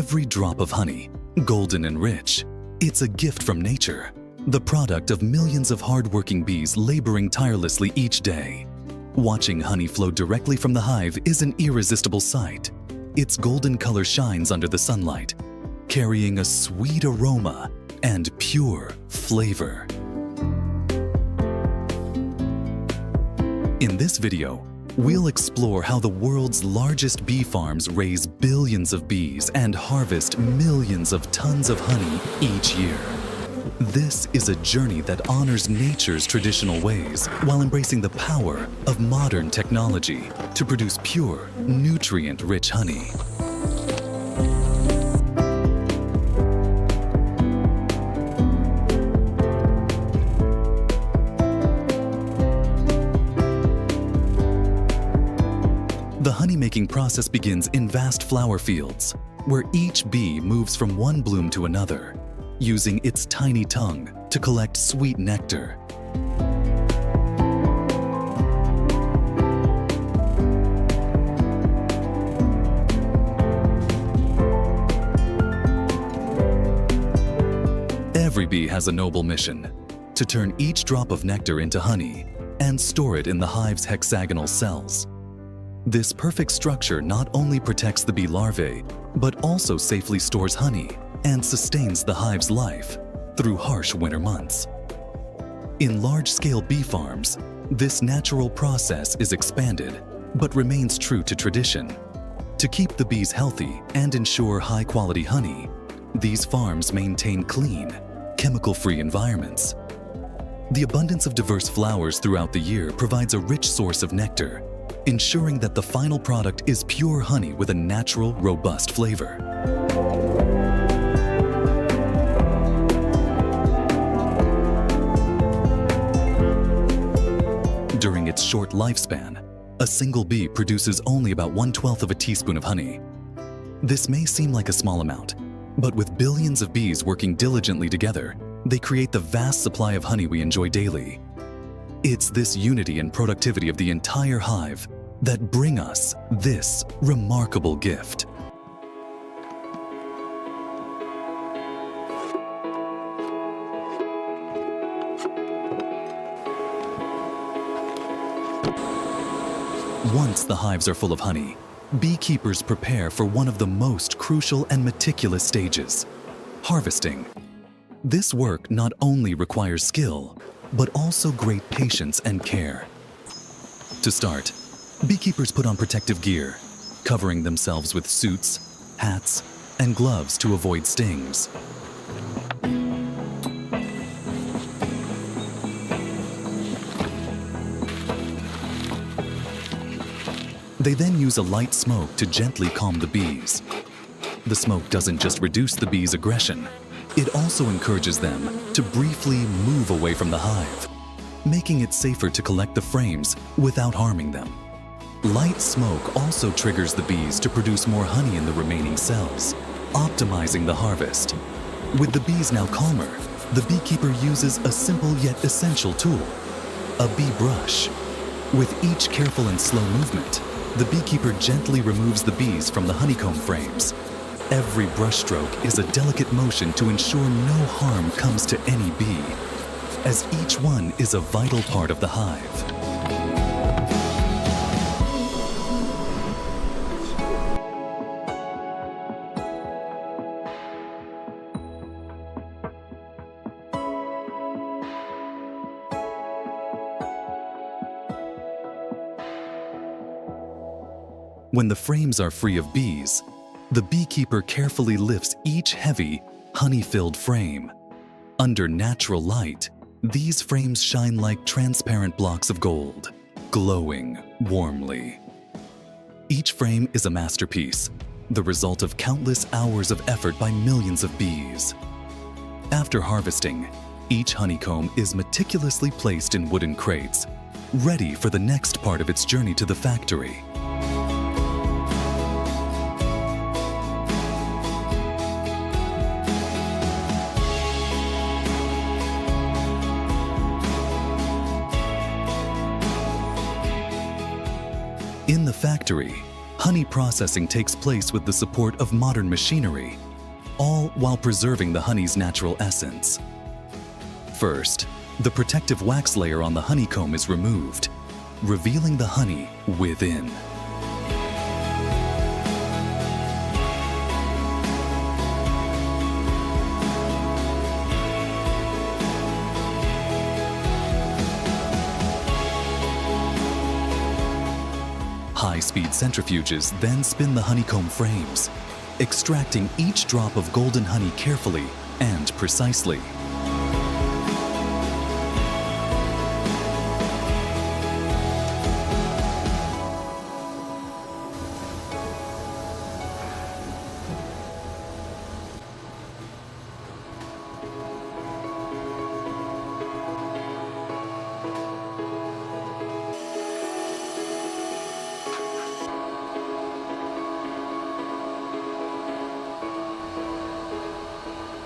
every drop of honey, golden and rich. It's a gift from nature, the product of millions of hardworking bees laboring tirelessly each day. Watching honey flow directly from the hive is an irresistible sight. Its golden color shines under the sunlight, carrying a sweet aroma and pure flavor. In this video, we'll explore how the world's largest bee farms raise billions of bees and harvest millions of tons of honey each year. This is a journey that honors nature's traditional ways while embracing the power of modern technology to produce pure, nutrient-rich honey. The honey-making process begins in vast flower fields, where each bee moves from one bloom to another, using its tiny tongue to collect sweet nectar. Every bee has a noble mission: to turn each drop of nectar into honey and store it in the hive's hexagonal cells. This perfect structure not only protects the bee larvae, but also safely stores honey and sustains the hive's life through harsh winter months. In large-scale bee farms, this natural process is expanded, but remains true to tradition. To keep the bees healthy and ensure high-quality honey, these farms maintain clean, chemical-free environments. The abundance of diverse flowers throughout the year provides a rich source of nectar, ensuring that the final product is pure honey with a natural, robust flavor. During its short lifespan, a single bee produces only about 1/12 of a teaspoon of honey. This may seem like a small amount, but with billions of bees working diligently together, they create the vast supply of honey we enjoy daily. It's this unity and productivity of the entire hive that bring us this remarkable gift. Once the hives are full of honey, beekeepers prepare for one of the most crucial and meticulous stages: harvesting. This work not only requires skill, but also great patience and care. To start, beekeepers put on protective gear, covering themselves with suits, hats, and gloves to avoid stings. They then use a light smoke to gently calm the bees. The smoke doesn't just reduce the bees' aggression, it also encourages them to briefly move away from the hive, making it safer to collect the frames without harming them. Light smoke also triggers the bees to produce more honey in the remaining cells, optimizing the harvest. With the bees now calmer, the beekeeper uses a simple yet essential tool: a bee brush. With each careful and slow movement, the beekeeper gently removes the bees from the honeycomb frames. Every brushstroke is a delicate motion to ensure no harm comes to any bee, as each one is a vital part of the hive. When the frames are free of bees, the beekeeper carefully lifts each heavy, honey-filled frame. Under natural light, these frames shine like transparent blocks of gold, glowing warmly. Each frame is a masterpiece, the result of countless hours of effort by millions of bees. After harvesting, each honeycomb is meticulously placed in wooden crates, ready for the next part of its journey to the factory. In the factory, honey processing takes place with the support of modern machinery, all while preserving the honey's natural essence. First, the protective wax layer on the honeycomb is removed, revealing the honey within. High-speed centrifuges then spin the honeycomb frames, extracting each drop of golden honey carefully and precisely.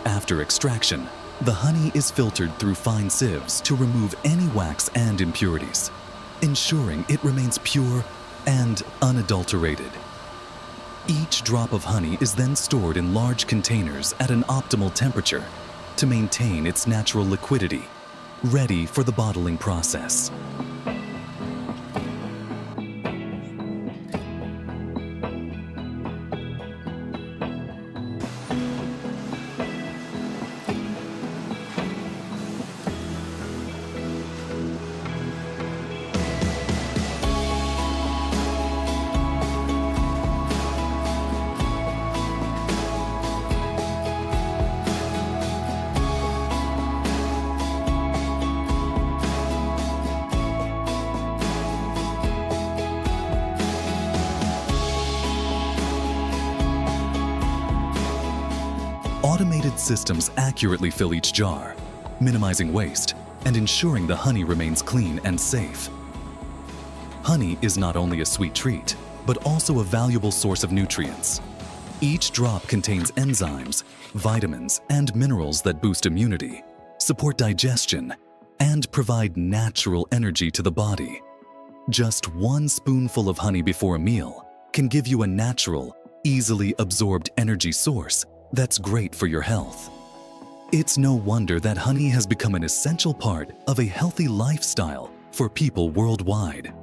After extraction, the honey is filtered through fine sieves to remove any wax and impurities, ensuring it remains pure and unadulterated. Each drop of honey is then stored in large containers at an optimal temperature to maintain its natural liquidity, ready for the bottling process. Automated systems accurately fill each jar, minimizing waste and ensuring the honey remains clean and safe. Honey is not only a sweet treat, but also a valuable source of nutrients. Each drop contains enzymes, vitamins, and minerals that boost immunity, support digestion, and provide natural energy to the body. Just one spoonful of honey before a meal can give you a natural, easily absorbed energy source that's great for your health. It's no wonder that honey has become an essential part of a healthy lifestyle for people worldwide.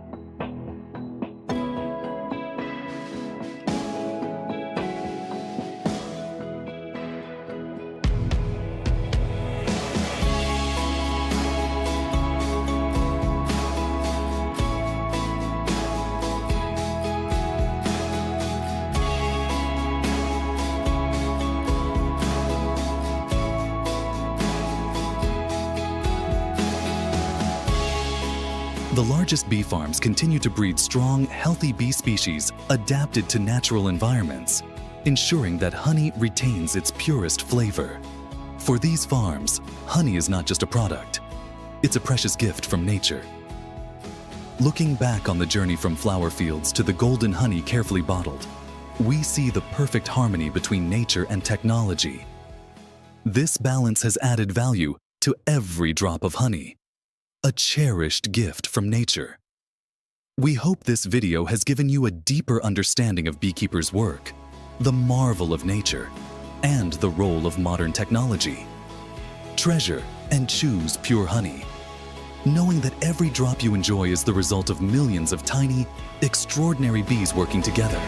The largest bee farms continue to breed strong, healthy bee species adapted to natural environments, ensuring that honey retains its purest flavor. For these farms, honey is not just a product, it's a precious gift from nature. Looking back on the journey from flower fields to the golden honey carefully bottled, we see the perfect harmony between nature and technology. This balance has added value to every drop of honey, a cherished gift from nature. We hope this video has given you a deeper understanding of beekeepers' work, the marvel of nature, and the role of modern technology. Treasure and choose pure honey, knowing that every drop you enjoy is the result of millions of tiny, extraordinary bees working together.